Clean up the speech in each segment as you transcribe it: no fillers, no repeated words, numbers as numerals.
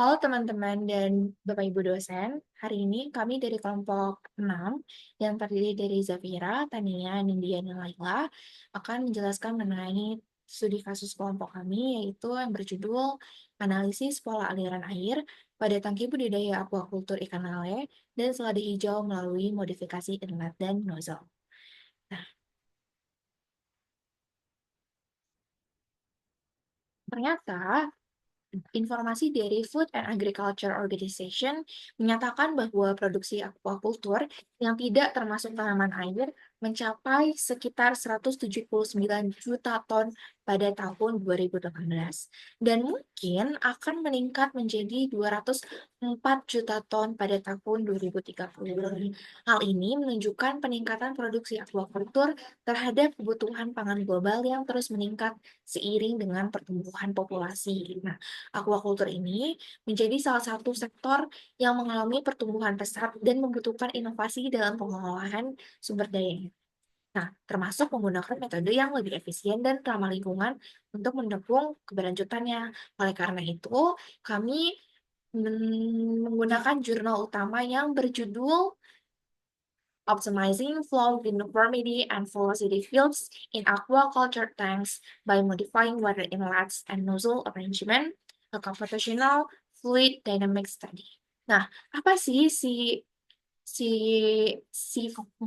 Halo teman-teman dan Bapak Ibu dosen, hari ini kami dari kelompok 6 yang terdiri dari Zafira, Tania, Nindya, dan Laila akan menjelaskan mengenai studi kasus kelompok kami yaitu yang berjudul Analisis Pola Aliran Air pada Tangki Budidaya Aquakultur Ikan Lele dan Selada Hijau melalui modifikasi inlet dan nozzle. Nah, ternyata informasi dari Food and Agriculture Organization menyatakan bahwa produksi aquaculture yang tidak termasuk tanaman air mencapai sekitar 179 juta ton pada tahun 2018 dan mungkin akan meningkat menjadi 204 juta ton pada tahun 2030. Hal ini menunjukkan peningkatan produksi aquaculture terhadap kebutuhan pangan global yang terus meningkat seiring dengan pertumbuhan populasi. Nah, aquaculture ini menjadi salah satu sektor yang mengalami pertumbuhan pesat dan membutuhkan inovasi dalam pengelolaan sumber daya. Nah, termasuk menggunakan metode yang lebih efisien dan ramah lingkungan untuk mendukung keberlanjutannya. Oleh karena itu, kami menggunakan jurnal utama yang berjudul Optimizing Flow Uniformity and Velocity Fields in Aquaculture Tanks by Modifying Water Inlets and Nozzle Arrangement, a Computational Fluid Dynamics Study. Nah, apa sih si si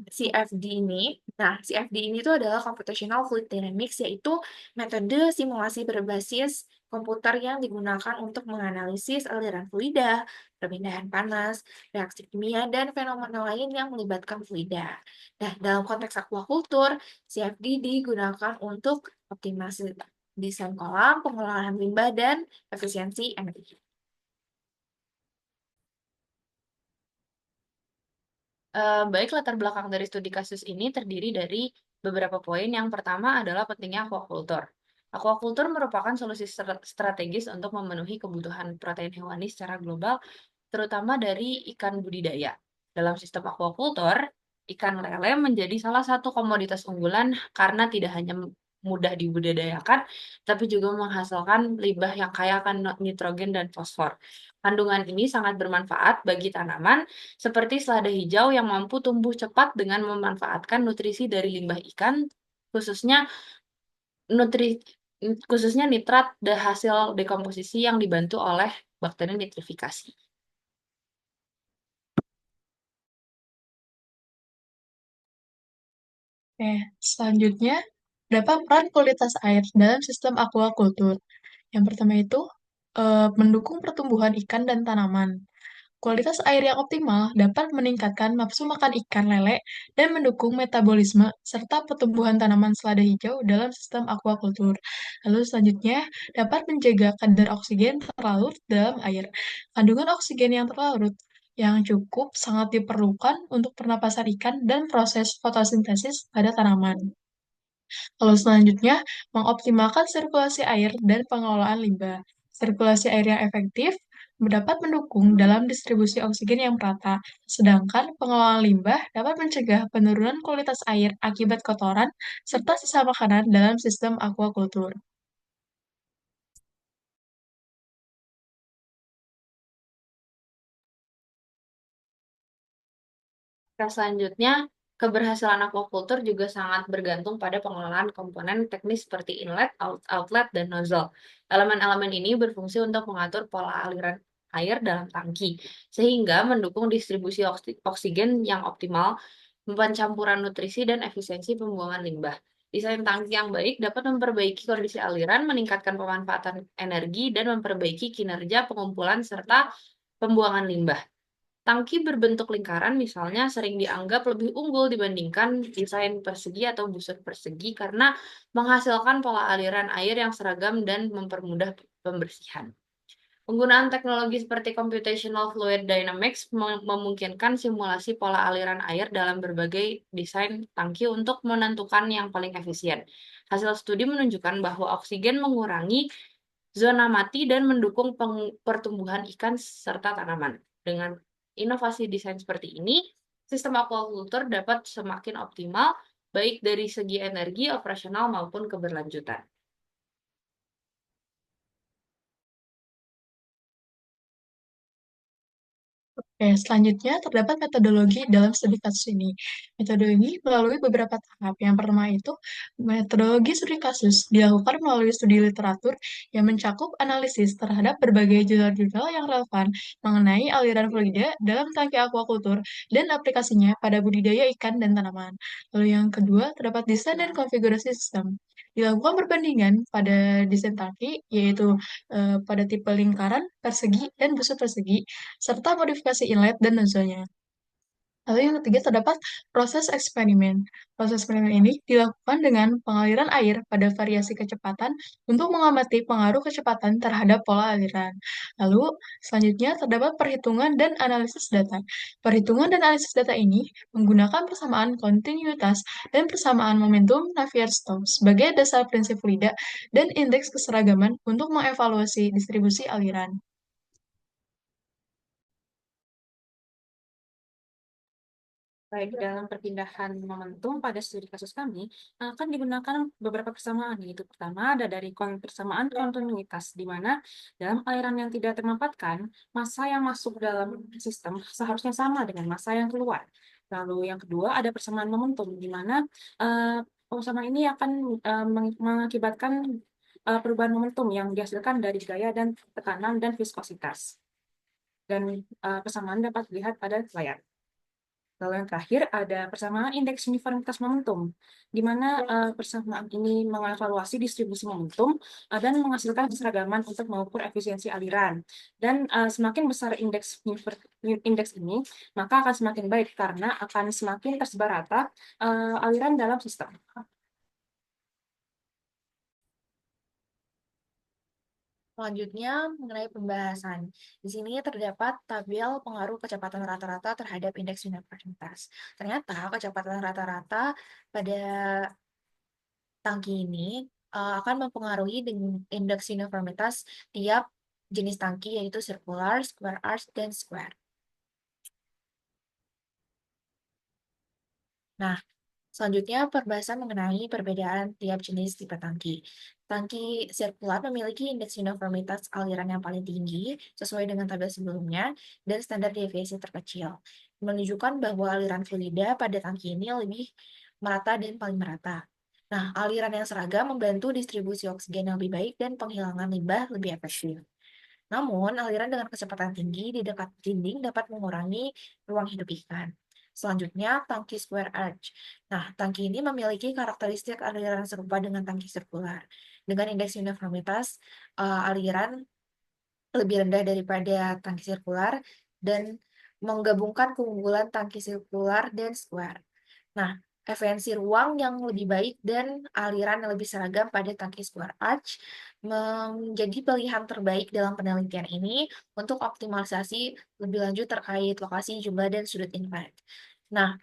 CFD ini. Nah, CFD ini tuh adalah Computational Fluid Dynamics, yaitu metode simulasi berbasis komputer yang digunakan untuk menganalisis aliran fluida, perpindahan panas, reaksi kimia, dan fenomena lain yang melibatkan fluida. Nah, dalam konteks aquaculture, CFD digunakan untuk optimasi desain kolam, pengelolaan limbah, dan efisiensi energi. Baik, latar belakang dari studi kasus ini terdiri dari beberapa poin. Yang pertama adalah pentingnya aquaculture. Aquaculture merupakan solusi strategis untuk memenuhi kebutuhan protein hewani secara global, terutama dari ikan budidaya. Dalam sistem aquaculture, ikan lele menjadi salah satu komoditas unggulan karena tidak hanya mudah dibudidayakan, tapi juga menghasilkan limbah yang kaya akan nitrogen dan fosfor. Kandungan ini sangat bermanfaat bagi tanaman seperti selada hijau yang mampu tumbuh cepat dengan memanfaatkan nutrisi dari limbah ikan, khususnya nutri khususnya nitrat dan hasil dekomposisi yang dibantu oleh bakteri nitrifikasi. Selanjutnya, berapa peran kualitas air dalam sistem aquaculture? Yang pertama itu, mendukung pertumbuhan ikan dan tanaman. Kualitas air yang optimal dapat meningkatkan nafsu makan ikan lele dan mendukung metabolisme serta pertumbuhan tanaman selada hijau dalam sistem aquaculture. Lalu selanjutnya, dapat menjaga kadar oksigen terlarut dalam air. Kandungan oksigen yang terlarut yang cukup sangat diperlukan untuk pernapasan ikan dan proses fotosintesis pada tanaman. Lalu selanjutnya, mengoptimalkan sirkulasi air dan pengelolaan limbah. Sirkulasi air yang efektif dapat mendukung dalam distribusi oksigen yang merata, sedangkan pengelolaan limbah dapat mencegah penurunan kualitas air akibat kotoran serta sisa makanan dalam sistem aquaculture. Nah, selanjutnya, keberhasilan aquaculture juga sangat bergantung pada pengelolaan komponen teknis seperti inlet, outlet, dan nozzle. Elemen-elemen ini berfungsi untuk mengatur pola aliran air dalam tangki, sehingga mendukung distribusi oksigen yang optimal, pencampuran nutrisi, dan efisiensi pembuangan limbah. Desain tangki yang baik dapat memperbaiki kondisi aliran, meningkatkan pemanfaatan energi, dan memperbaiki kinerja pengumpulan serta pembuangan limbah. Tangki berbentuk lingkaran misalnya sering dianggap lebih unggul dibandingkan desain persegi atau busur persegi karena menghasilkan pola aliran air yang seragam dan mempermudah pembersihan. Penggunaan teknologi seperti computational fluid dynamics memungkinkan simulasi pola aliran air dalam berbagai desain tangki untuk menentukan yang paling efisien. Hasil studi menunjukkan bahwa oksigen mengurangi zona mati dan mendukung pertumbuhan ikan serta tanaman. Dengan inovasi desain seperti ini, sistem aquaculture dapat semakin optimal baik dari segi energi, operasional maupun keberlanjutan. Oke, selanjutnya terdapat metodologi dalam studi kasus ini. Metodologi melalui beberapa tahap. Yang pertama itu, metodologi studi kasus dilakukan melalui studi literatur yang mencakup analisis terhadap berbagai jurnal-jurnal yang relevan mengenai aliran fluida dalam tangki aquaculture dan aplikasinya pada budidaya ikan dan tanaman. Lalu yang kedua, terdapat desain dan konfigurasi sistem. Dilakukan perbandingan pada desain tangki, yaitu pada tipe lingkaran, persegi, dan busur persegi, serta modifikasi inlet dan nozzle-nya. Lalu yang ketiga terdapat proses eksperimen. Proses eksperimen ini dilakukan dengan pengaliran air pada variasi kecepatan untuk mengamati pengaruh kecepatan terhadap pola aliran. Lalu selanjutnya terdapat perhitungan dan analisis data. Perhitungan dan analisis data ini menggunakan persamaan kontinuitas dan persamaan momentum Navier-Stokes sebagai dasar prinsip fluida dan indeks keseragaman untuk mengevaluasi distribusi aliran. Baik, dalam perpindahan momentum pada studi kasus kami akan digunakan beberapa persamaan, yaitu pertama ada dari persamaan kontinuitas, di mana dalam aliran yang tidak termampatkan, massa yang masuk dalam sistem seharusnya sama dengan massa yang keluar. Lalu yang kedua ada persamaan momentum, di mana persamaan ini akan mengakibatkan perubahan momentum yang dihasilkan dari gaya dan tekanan dan viskositas. Dan persamaan dapat dilihat pada layar. Lalu yang terakhir ada persamaan indeks uniformitas momentum, di mana persamaan ini mengevaluasi distribusi momentum dan menghasilkan keseragaman untuk mengukur efisiensi aliran. Dan semakin besar indeks ini, maka akan semakin baik karena akan semakin tersebar rata aliran dalam sistem. Selanjutnya, mengenai pembahasan. Di sini terdapat tabel pengaruh kecepatan rata-rata terhadap indeks uniformitas. Ternyata kecepatan rata-rata pada tangki ini akan mempengaruhi dengan indeks uniformitas tiap jenis tangki, yaitu circular, square arch, dan square. Nah, selanjutnya pembahasan mengenai perbedaan tiap jenis tipe tangki. Tangki sirkular memiliki indeks uniformitas aliran yang paling tinggi sesuai dengan tabel sebelumnya dan standar deviasi terkecil, menunjukkan bahwa aliran fluida pada tangki ini lebih merata dan paling merata. Nah, aliran yang seragam membantu distribusi oksigen yang lebih baik dan penghilangan limbah lebih efektif. Namun, aliran dengan kecepatan tinggi di dekat dinding dapat mengurangi ruang hidup ikan. Selanjutnya, tangki square arch. Nah, tangki ini memiliki karakteristik aliran serupa dengan tangki sirkular. Dengan indeks uniformitas aliran lebih rendah daripada tangki sirkular dan menggabungkan keunggulan tangki sirkular dan square. Nah, efisiensi ruang yang lebih baik dan aliran yang lebih seragam pada tangki square arch menjadi pilihan terbaik dalam penelitian ini untuk optimalisasi lebih lanjut terkait lokasi, jumlah, dan sudut inlet. Nah,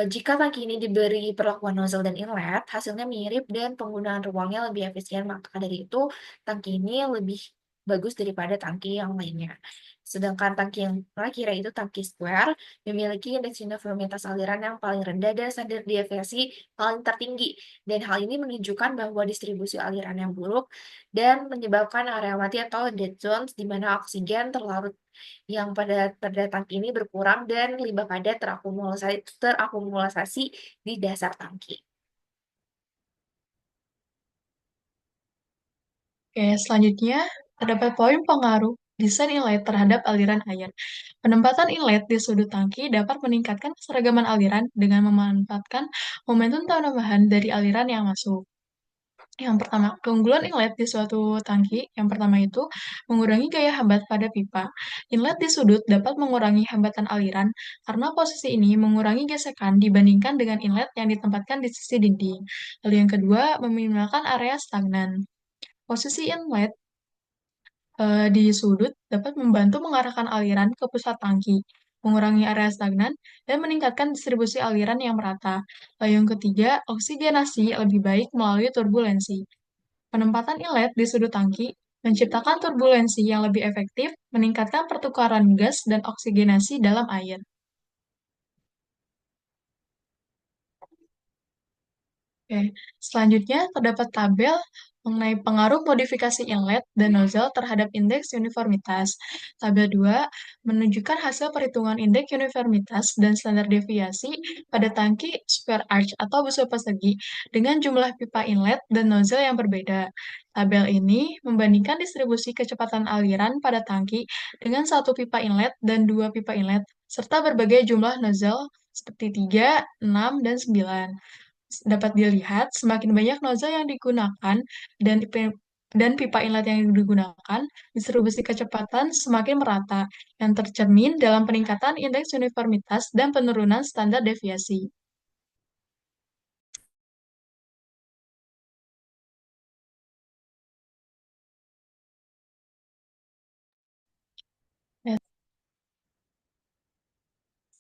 jika tangki ini diberi perlakuan nozzle dan inlet, hasilnya mirip dan penggunaan ruangnya lebih efisien. Maka dari itu, tangki ini lebih bagus daripada tangki yang lainnya. Sedangkan tangki yang terakhir, yaitu tangki square, memiliki indeks uniformitas aliran yang paling rendah dan standar deviasi paling tertinggi. Dan hal ini menunjukkan bahwa distribusi aliran yang buruk dan menyebabkan area mati atau dead zones, di mana oksigen terlarut yang pada tangki ini berkurang dan limbah padat terakumulasi di dasar tangki. Oke, selanjutnya terdapat poin pengaruh desain inlet terhadap aliran air. Penempatan inlet di sudut tangki dapat meningkatkan keseragaman aliran dengan memanfaatkan momentum tambahan dari aliran yang masuk. Yang pertama, keunggulan inlet di suatu tangki, yang pertama itu mengurangi gaya hambat pada pipa. Inlet di sudut dapat mengurangi hambatan aliran karena posisi ini mengurangi gesekan dibandingkan dengan inlet yang ditempatkan di sisi dinding. Lalu yang kedua, meminimalkan area stagnan. Posisi inlet di sudut dapat membantu mengarahkan aliran ke pusat tangki, mengurangi area stagnan, dan meningkatkan distribusi aliran yang merata. Lalu yang ketiga, oksigenasi lebih baik melalui turbulensi. Penempatan inlet di sudut tangki menciptakan turbulensi yang lebih efektif, meningkatkan pertukaran gas dan oksigenasi dalam air. Oke, selanjutnya terdapat tabel mengenai pengaruh modifikasi inlet dan nozzle terhadap indeks uniformitas. Tabel 2 menunjukkan hasil perhitungan indeks uniformitas dan standar deviasi pada tangki square arch atau busur persegi dengan jumlah pipa inlet dan nozzle yang berbeda. Tabel ini membandingkan distribusi kecepatan aliran pada tangki dengan satu pipa inlet dan dua pipa inlet, serta berbagai jumlah nozzle seperti 3, 6, dan 9. Dapat dilihat, semakin banyak nozzle yang digunakan dan pipa inlet yang digunakan, distribusi kecepatan semakin merata, yang tercermin dalam peningkatan indeks uniformitas dan penurunan standar deviasi. Ya,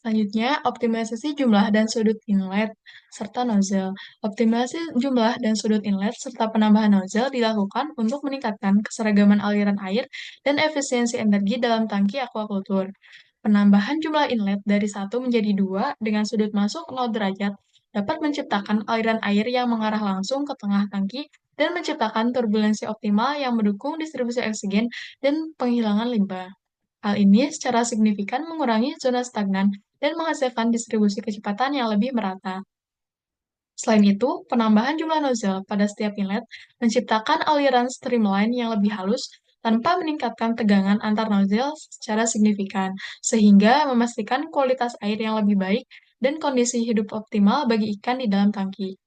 selanjutnya, optimalisasi jumlah dan sudut inlet serta nozzle. Optimalisasi jumlah dan sudut inlet serta penambahan nozzle dilakukan untuk meningkatkan keseragaman aliran air dan efisiensi energi dalam tangki aquaculture. Penambahan jumlah inlet dari 1 menjadi 2 dengan sudut masuk 0 derajat dapat menciptakan aliran air yang mengarah langsung ke tengah tangki dan menciptakan turbulensi optimal yang mendukung distribusi oksigen dan penghilangan limbah. Hal ini secara signifikan mengurangi zona stagnan dan menghasilkan distribusi kecepatan yang lebih merata. Selain itu, penambahan jumlah nozzle pada setiap inlet menciptakan aliran streamline yang lebih halus tanpa meningkatkan tegangan antar nozzle secara signifikan, sehingga memastikan kualitas air yang lebih baik dan kondisi hidup optimal bagi ikan di dalam tangki.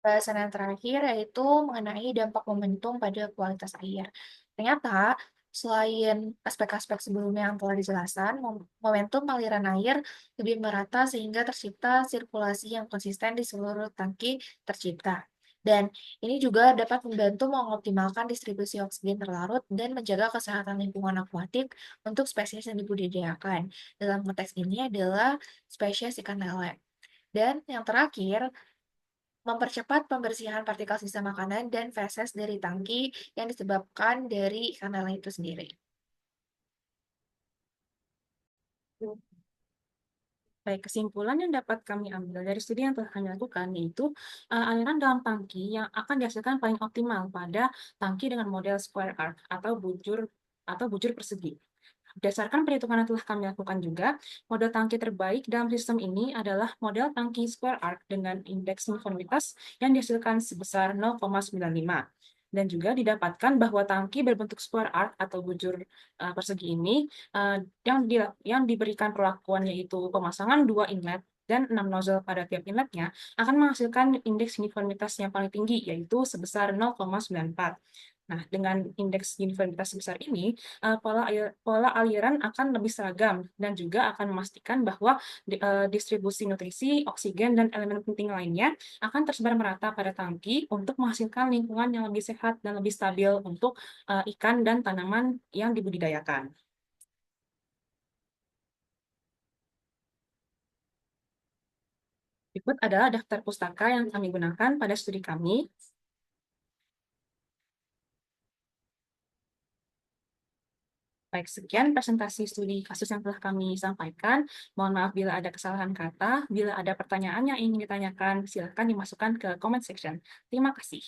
Bahasan yang terakhir yaitu mengenai dampak momentum pada kualitas air. Ternyata, selain aspek-aspek sebelumnya yang telah dijelaskan, momentum aliran air lebih merata sehingga tercipta sirkulasi yang konsisten di seluruh tangki tercipta. Dan ini juga dapat membantu mengoptimalkan distribusi oksigen terlarut dan menjaga kesehatan lingkungan akuatik untuk spesies yang dibudidayakan. Dalam konteks ini adalah spesies ikan lele. Dan yang terakhir, mempercepat pembersihan partikel sisa makanan dan feses dari tangki yang disebabkan dari ikan lele itu sendiri. Baik, kesimpulan yang dapat kami ambil dari studi yang telah kami lakukan yaitu aliran dalam tangki yang akan dihasilkan paling optimal pada tangki dengan model square arc atau bujur persegi. Berdasarkan perhitungan yang telah kami lakukan juga, model tangki terbaik dalam sistem ini adalah model tangki square arc dengan indeks uniformitas yang dihasilkan sebesar 0,95. Dan juga didapatkan bahwa tangki berbentuk square arc atau bujur persegi ini yang diberikan perlakuan yaitu pemasangan 2 inlet dan 6 nozzle pada tiap inletnya akan menghasilkan indeks uniformitas yang paling tinggi yaitu sebesar 0,94. Nah, dengan indeks uniformitas sebesar ini, pola aliran akan lebih seragam dan juga akan memastikan bahwa distribusi nutrisi, oksigen, dan elemen penting lainnya akan tersebar merata pada tangki untuk menghasilkan lingkungan yang lebih sehat dan lebih stabil untuk ikan dan tanaman yang dibudidayakan. Berikut adalah daftar pustaka yang kami gunakan pada studi kami. Baik, sekian presentasi studi kasus yang telah kami sampaikan. Mohon maaf bila ada kesalahan kata. Bila ada pertanyaan yang ingin ditanyakan, silakan dimasukkan ke comment section. Terima kasih.